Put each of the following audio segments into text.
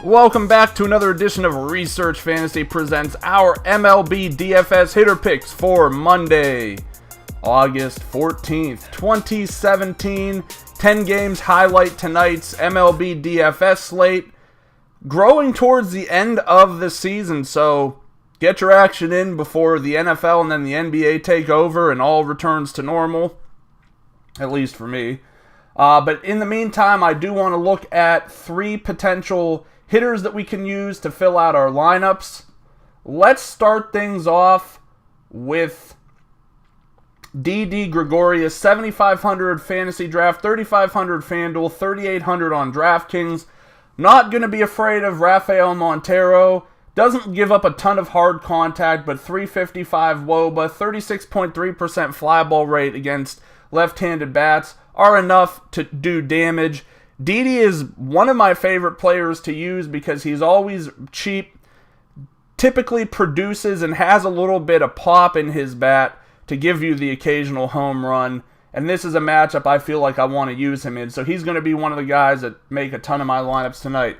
Welcome back to another edition of Research Fantasy presents our MLB DFS hitter picks for Monday, August 14th, 2017. 10 games highlight tonight's MLB DFS slate. Growing towards the end of the season, so get your action in before the NFL and then the NBA take over and all returns to normal, at least for me. But in the meantime, I do want to look at three potential hitters that we can use to fill out our lineups. Let's start things off with Didi Gregorious, 7,500 fantasy draft, 3,500 FanDuel, 3,800 on DraftKings. Not going to be afraid of Rafael Montero. Doesn't give up a ton of hard contact, but 355 WOBA, 36.3% fly ball rate against left-handed bats are enough to do damage. Didi is one of my favorite players to use because he's always cheap, typically produces and has a little bit of pop in his bat to give you the occasional home run. And this is a matchup I feel like I want to use him in. So he's going to be one of the guys that make a ton of my lineups tonight.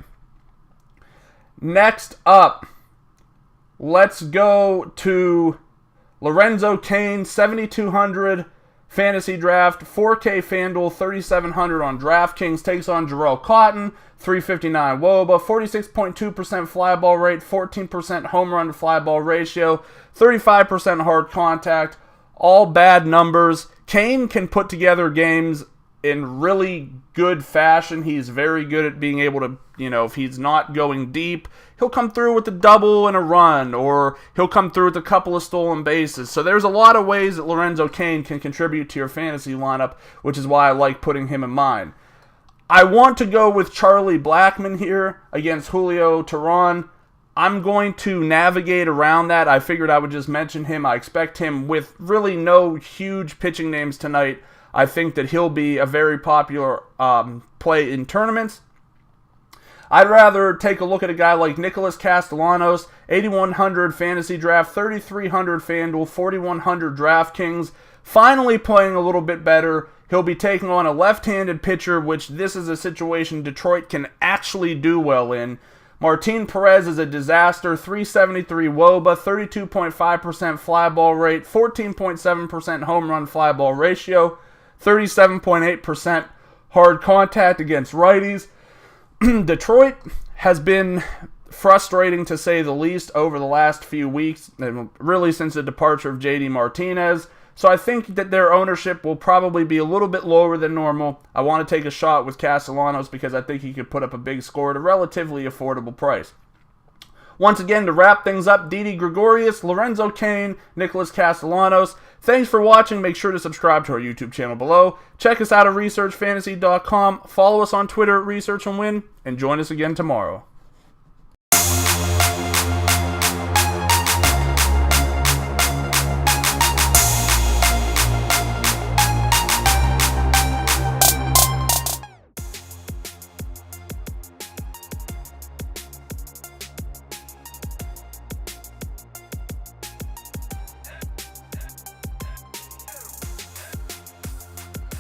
Next up, let's go to Lorenzo Cain, 7,200 fantasy draft, 4K FanDuel, 3,700 on DraftKings. Takes on Jarrell Cotton, 359 WOBA, 46.2% fly ball rate, 14% home run to fly ball ratio, 35% hard contact. All bad numbers. Cain can put together games in really good fashion. He's very good at being able to, if he's not going deep, he'll come through with a double and a run, or he'll come through with a couple of stolen bases. So there's a lot of ways that Lorenzo Cain can contribute to your fantasy lineup, which is why I like putting him in mine. I want to go with Charlie Blackmon here against Julio Teheran. I'm going to navigate around that. I figured I would just mention him. I expect him with really no huge pitching names tonight. I think that he'll be a very popular play in tournaments. I'd rather take a look at a guy like Nicholas Castellanos, 8,100 fantasy draft, 3,300 FanDuel, 4,100 DraftKings. Finally playing a little bit better. He'll be taking on a left-handed pitcher, which this is a situation Detroit can actually do well in. Martin Perez is a disaster, 373 WOBA, 32.5% fly ball rate, 14.7% home run fly ball ratio, 37.8% hard contact against righties. Detroit has been frustrating to say the least over the last few weeks, and really since the departure of JD Martinez. So I think that their ownership will probably be a little bit lower than normal. I want to take a shot with Castellanos because I think he could put up a big score at a relatively affordable price. Once again, to wrap things up, Didi Gregorious, Lorenzo Cain, Nicholas Castellanos. Thanks for watching. Make sure to subscribe to our YouTube channel below. Check us out at researchfantasy.com. Follow us on Twitter at researchandwin, and join us again tomorrow.